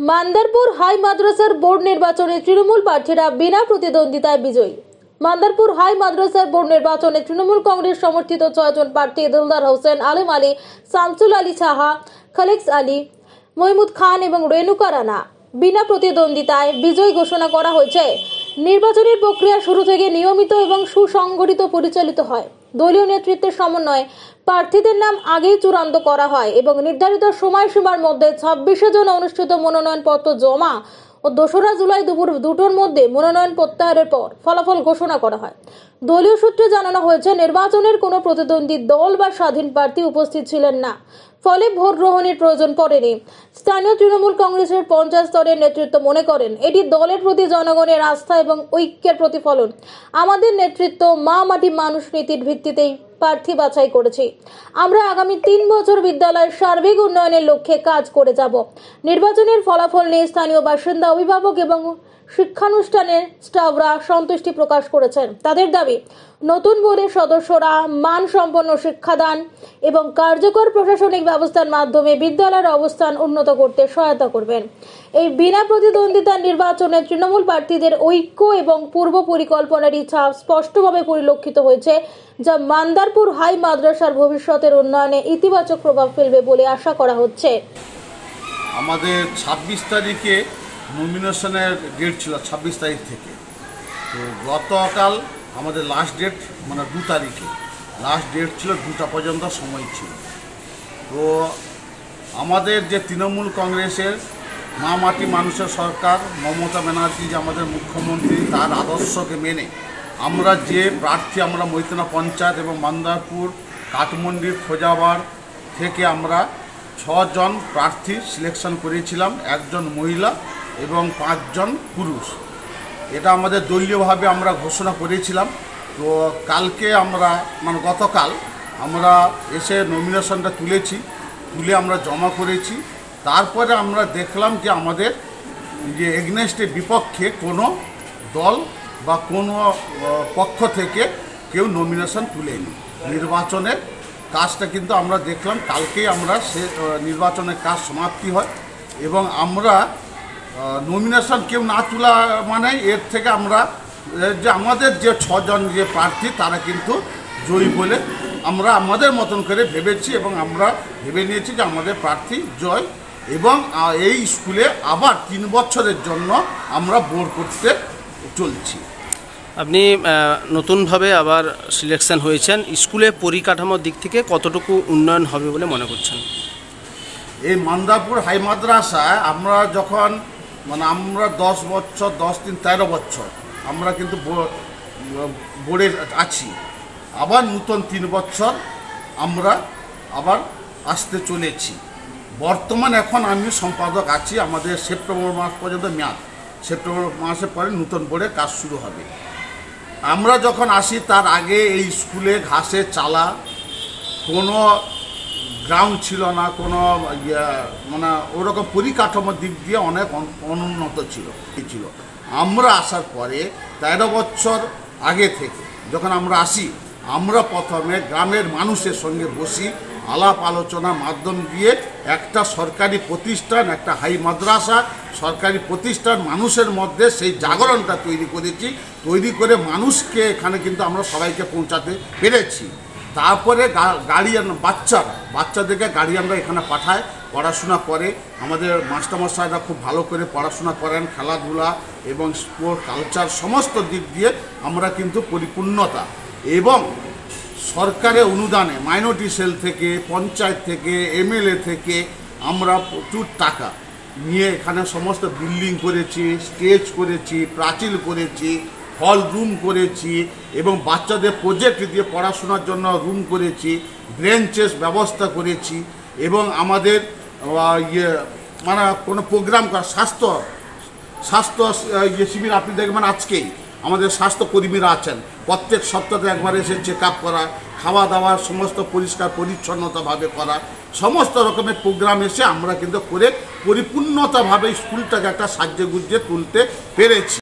Mandarpur high মাদ্রাসার board নির্বাচনে তৃণমূল প্রার্থীরা বিনা প্রতিদ্বন্দ্বিতায় বিজয়ী। মান্দারপুর হাই মাদ্রাসার বোর্ড নির্বাচনে তৃণমূল কংগ্রেস সমর্থিত 6 জন প্রার্থী দিলদার হোসেন, আলম আলী, শামসুল আলী সাহা, খালেক আলী, মহমুদ খান এবং রেণুকা রানা বিনা প্রতিদ্বন্দ্বিতায় বিজয়ী ঘোষণা করা হয়েছে। নির্বাচনের প্রক্রিয়া শুরু থেকে নিয়মিত এবং সুসংগঠিত পরিচালিত হয়। দলীয় নেতৃত্বের সমন্বয়ে প্রার্থীদের নাম আগেই চূড়ান্ত করা হয় এবং নির্ধারিত সময়সীমার মধ্যে 26 জন অনুষ্ঠিত মনোনয়নপত্র জমা ও 2রা জুলাই দুপুর 2টোর মধ্যে মনোনয়ন প্রত্যাহারের পর ফলাফল ঘোষণা করা হয়। দলীয় সূত্রে জানানো হয়েছে, নির্বাচনের কোনো প্রতিদ্বন্দ্বী দল বা স্বাধীন প্রার্থী উপস্থিত ছিলেন না, ফলে ভোট গ্রহণের প্রয়োজন পড়েনি। স্থানীয় তৃণমূল কংগ্রেসের পঞ্চায়েত স্তরের নেতৃত্ব মনে করেন এটি দলের প্রতি জনগণের আস্থা এবং ঐক্যের প্রতিফলন। আমাদের নেতৃত্ব মা মাটি মানুষ নীতির ভিত্তিতেই প্রার্থী বাছাই করেছি। আমরা আগামী 3 বছর বিদ্যালয়ের সার্বিক উন্নয়নের লক্ষ্যে কাজ করে যাব। নির্বাচনের ফলাফল নিয়ে স্থানীয় বাসিন্দা, অভিভাবক এবং শিক্ষানুষ্ঠানের স্টাফরা সন্তুষ্টি প্রকাশ করেছেন। তাদের দাবি, নতুন বোর্ডের সদস্যরা মানসম্পন্ন শিক্ষাদান এবং কার্যকর প্রশাসনিক ব্যবস্থার মাধ্যমে বিদ্যালয়ের অবস্থান উন্নত করতে সহায়তা করবেন। এই বিনা প্রতিদ্বন্দ্বিতার নির্বাচনে তৃণমূল প্রার্থীদের ঐক্য এবং পূর্ব পরিকল্পনার ইচ্ছা স্পষ্টভাবে পরিলক্ষিত হয়েছে, যা মান্দারপুর হাই মাদ্রাসার ভবিষ্যতের উন্নয়নে ইতিবাচক প্রভাব ফেলবে বলে আশা করা হচ্ছে। আমাদের 26 তারিখে নমিনেশনের ডেট ছিল, 26 তারিখ থেকে। তো গতকাল আমাদের লাস্ট ডেট, মানে 2 তারিখে লাস্ট ডেট ছিল, 2টা পর্যন্ত সময় ছিল। তো আমাদের যে তৃণমূল কংগ্রেসের মা মাটি মানুষের সরকার, মমতা ব্যানার্জি যে আমাদের মুখ্যমন্ত্রী, তার আদর্শকে মেনে আমরা যে প্রার্থী, আমরা মৈতনা পঞ্চায়েত এবং মান্দারপুর কাঠমন্ডির খোঁজাবার থেকে আমরা 6 জন প্রার্থী সিলেকশন করেছিলাম, 1 জন মহিলা এবং 5 জন পুরুষ। এটা আমাদের দলীয়ভাবে আমরা ঘোষণা করেছিলাম। তো কালকে আমরা, মানে গতকাল আমরা এসে নমিনেশনটা তুলে আমরা জমা করেছি। তারপরে আমরা দেখলাম যে আমাদের যে এগনেস্টে, বিপক্ষে কোনো দল বা কোনো পক্ষ থেকে কেউ নমিনেশন তুলেনি। নির্বাচনের কাজটা কিন্তু আমরা দেখলাম কালকেই আমরা নির্বাচনের কাজ সমাপ্তি হয় এবং আমরা নমিনেশন কেউ না তোলা মানে এর থেকে আমরা যে আমাদের যে 6 জন যে প্রার্থী তারা কিন্তু জয়ী বলে আমরা আমাদের মতন করে ভেবেছি এবং আমরা ভেবে নিয়েছি যে আমাদের প্রার্থী জয়। এবং এই স্কুলে আবার 3 বছরের জন্য আমরা বোর্ড করতে চলছি। আপনি নতুনভাবে আবার সিলেকশন হয়েছেন, স্কুলে পরিকাঠামোর দিক থেকে কতটুকু উন্নয়ন হবে বলে মনে করছেন? এই মান্দারপুর হাই মাদ্রাসায় আমরা যখন, মানে আমরা 10 বছর, 10 3 13 বছর আমরা কিন্তু বোর্ডে আছি। আবার নতুন 3 বছর আমরা আবার আসতে চলেছি। বর্তমান এখন আমি সম্পাদক আছি। আমাদের সেপ্টেম্বর মাস পর্যন্ত মেয়াদ, সেপ্টেম্বর মাসের পরে নতুন বোর্ডে কাজ শুরু হবে। আমরা যখন আসি তার আগে এই স্কুলে ঘাসে চালা, কোনো গ্রাউন্ড ছিল না, কোনো মানে ওরকম পরিকাঠামোর দিক দিয়ে অনেক অনুন্নত ছিল। আমরা আসার পরে 13 বছর আগে থেকে যখন আমরা আসি, আমরা প্রথমে গ্রামের মানুষের সঙ্গে বসি, আলাপ আলোচনার মাধ্যম দিয়ে একটা সরকারি প্রতিষ্ঠান, একটা হাই মাদ্রাসা সরকারি প্রতিষ্ঠান, মানুষের মধ্যে সেই জাগরণটা তৈরি করে মানুষকে এখানে কিন্তু আমরা সবাইকে পৌঁছাতে পেরেছি। তারপরে গার্ডিয়ান, বাচ্চাদেরকে গার্ডিয়ানরা এখানে পাঠায়, পড়াশোনা করে। আমাদের মাস্টারমশাইরা খুব ভালো করে পড়াশোনা করেন, খেলাধুলা এবং স্পোর্ট কালচার সমস্ত দিক দিয়ে আমরা কিন্তু পরিপূর্ণতা। এবং সরকারের অনুদানে, মাইনরিটি সেল থেকে, পঞ্চায়েত থেকে, MLA থেকে আমরা প্রচুর টাকা নিয়ে এখানে সমস্ত বিল্ডিং করেছি, স্টেজ করেছি, প্রাচীর করেছি, হল রুম করেছি এবং বাচ্চাদের প্রজেক্ট দিয়ে পড়াশোনার জন্য রুম করেছি, ব্রেঞ্চেস ব্যবস্থা করেছি। এবং আমাদের মানে কোনো প্রোগ্রাম করা, স্বাস্থ্য শিবির আপনি দেখবেন আজকেই আমাদের স্বাস্থ্যকর্মীরা আছেন, প্রত্যেক সপ্তাহে একবার এসে চেক আপ করা, খাওয়া দাওয়ার সমস্ত পরিষ্কার পরিচ্ছন্নতাভাবে করা, সমস্ত রকমের প্রোগ্রাম এসে আমরা কিন্তু করে পরিপূর্ণতাভাবে স্কুলটাকে একটা সাজিয়ে গুজিয়ে তুলতে পেরেছি।